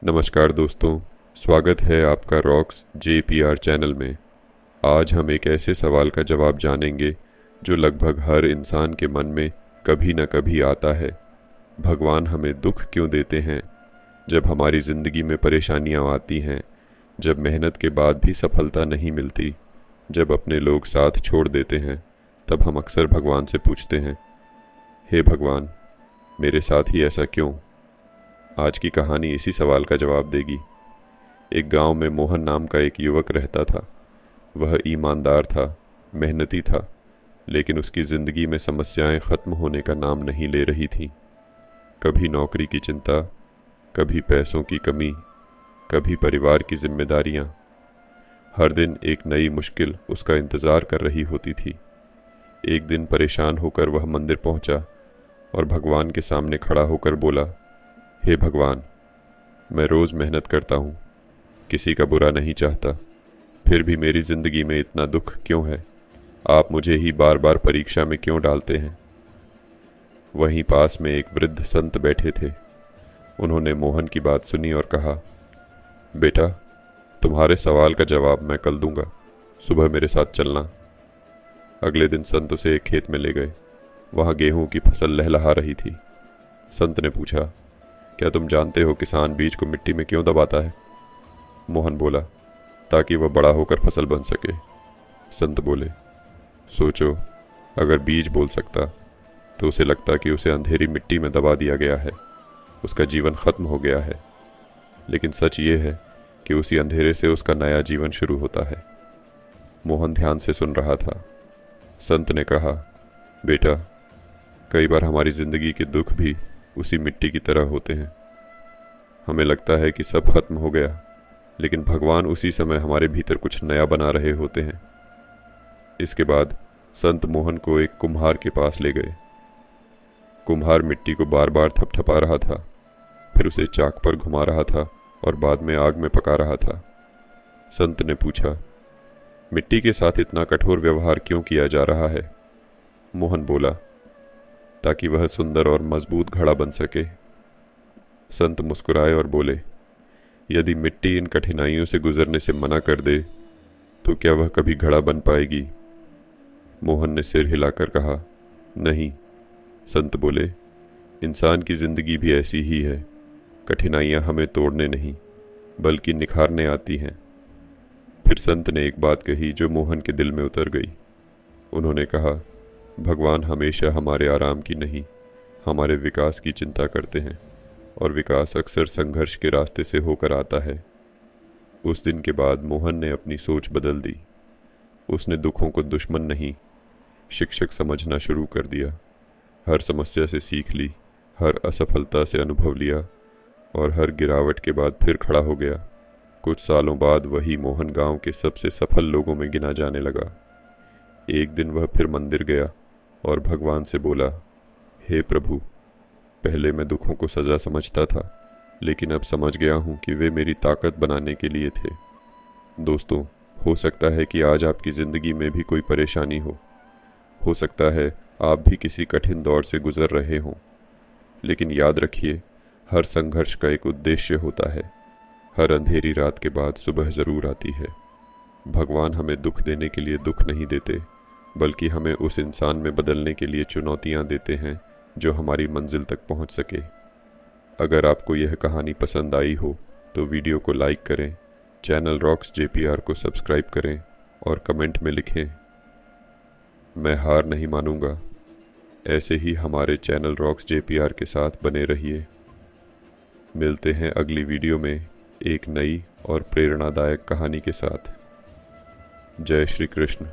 नमस्कार दोस्तों, स्वागत है आपका रॉक्स JPR चैनल में। आज हम एक ऐसे सवाल का जवाब जानेंगे जो लगभग हर इंसान के मन में कभी न कभी आता है। भगवान हमें दुख क्यों देते हैं? जब हमारी ज़िंदगी में परेशानियां आती हैं, जब मेहनत के बाद भी सफलता नहीं मिलती, जब अपने लोग साथ छोड़ देते हैं, तब हम अक्सर भगवान से पूछते हैं, हे भगवान, मेरे साथ ही ऐसा क्यों? आज की कहानी इसी सवाल का जवाब देगी। एक गांव में मोहन नाम का एक युवक रहता था। वह ईमानदार था, मेहनती था, लेकिन उसकी ज़िंदगी में समस्याएं ख़त्म होने का नाम नहीं ले रही थीं। कभी नौकरी की चिंता, कभी पैसों की कमी, कभी परिवार की जिम्मेदारियां। हर दिन एक नई मुश्किल उसका इंतज़ार कर रही होती थी। एक दिन परेशान होकर वह मंदिर पहुंचा और भगवान के सामने खड़ा होकर बोला, हे भगवान, मैं रोज़ मेहनत करता हूँ, किसी का बुरा नहीं चाहता, फिर भी मेरी ज़िंदगी में इतना दुख क्यों है? आप मुझे ही बार बार परीक्षा में क्यों डालते हैं? वहीं पास में एक वृद्ध संत बैठे थे। उन्होंने मोहन की बात सुनी और कहा, बेटा, तुम्हारे सवाल का जवाब मैं कल दूंगा, सुबह मेरे साथ चलना। अगले दिन संत उसे एक खेत में ले गए। वहाँ गेहूं की फसल लहलहा रही थी। संत ने पूछा, क्या तुम जानते हो किसान बीज को मिट्टी में क्यों दबाता है? मोहन बोला, ताकि वह बड़ा होकर फसल बन सके। संत बोले, सोचो, अगर बीज बोल सकता तो उसे लगता कि उसे अंधेरी मिट्टी में दबा दिया गया है, उसका जीवन खत्म हो गया है। लेकिन सच ये है कि उसी अंधेरे से उसका नया जीवन शुरू होता है। मोहन ध्यान से सुन रहा था। संत ने कहा, बेटा, कई बार हमारी जिंदगी के दुख भी उसी मिट्टी की तरह होते हैं। हमें लगता है कि सब खत्म हो गया, लेकिन भगवान उसी समय हमारे भीतर कुछ नया बना रहे होते हैं। इसके बाद संत मोहन को एक कुम्हार के पास ले गए। कुम्हार मिट्टी को बार बार थपथपा रहा था, फिर उसे चाक पर घुमा रहा था और बाद में आग में पका रहा था। संत ने पूछा, मिट्टी के साथ इतना कठोर व्यवहार क्यों किया जा रहा है? मोहन बोला, ताकि वह सुंदर और मजबूत घड़ा बन सके। संत मुस्कुराए और बोले, यदि मिट्टी इन कठिनाइयों से गुजरने से मना कर दे तो क्या वह कभी घड़ा बन पाएगी? मोहन ने सिर हिलाकर कहा, नहीं। संत बोले, इंसान की जिंदगी भी ऐसी ही है। कठिनाइयां हमें तोड़ने नहीं बल्कि निखारने आती हैं। फिर संत ने एक बात कही जो मोहन के दिल में उतर गई। उन्होंने कहा, भगवान हमेशा हमारे आराम की नहीं, हमारे विकास की चिंता करते हैं, और विकास अक्सर संघर्ष के रास्ते से होकर आता है। उस दिन के बाद मोहन ने अपनी सोच बदल दी। उसने दुखों को दुश्मन नहीं, शिक्षक समझना शुरू कर दिया। हर समस्या से सीख ली, हर असफलता से अनुभव लिया और हर गिरावट के बाद फिर खड़ा हो गया। कुछ सालों बाद वही मोहन गांव के सबसे सफल लोगों में गिना जाने लगा। एक दिन वह फिर मंदिर गया और भगवान से बोला, हे प्रभु, पहले मैं दुखों को सज़ा समझता था, लेकिन अब समझ गया हूँ कि वे मेरी ताकत बनाने के लिए थे। दोस्तों, हो सकता है कि आज आपकी ज़िंदगी में भी कोई परेशानी हो सकता है आप भी किसी कठिन दौर से गुजर रहे हों, लेकिन याद रखिए, हर संघर्ष का एक उद्देश्य होता है। हर अंधेरी रात के बाद सुबह ज़रूर आती है। भगवान हमें दुख देने के लिए दुख नहीं देते, बल्कि हमें उस इंसान में बदलने के लिए चुनौतियां देते हैं जो हमारी मंजिल तक पहुंच सके। अगर आपको यह कहानी पसंद आई हो तो वीडियो को लाइक करें, चैनल रॉक्स JPR को सब्सक्राइब करें और कमेंट में लिखें, मैं हार नहीं मानूंगा। ऐसे ही हमारे चैनल रॉक्स JPR के साथ बने रहिए। मिलते हैं अगली वीडियो में एक नई और प्रेरणादायक कहानी के साथ। जय श्री कृष्ण।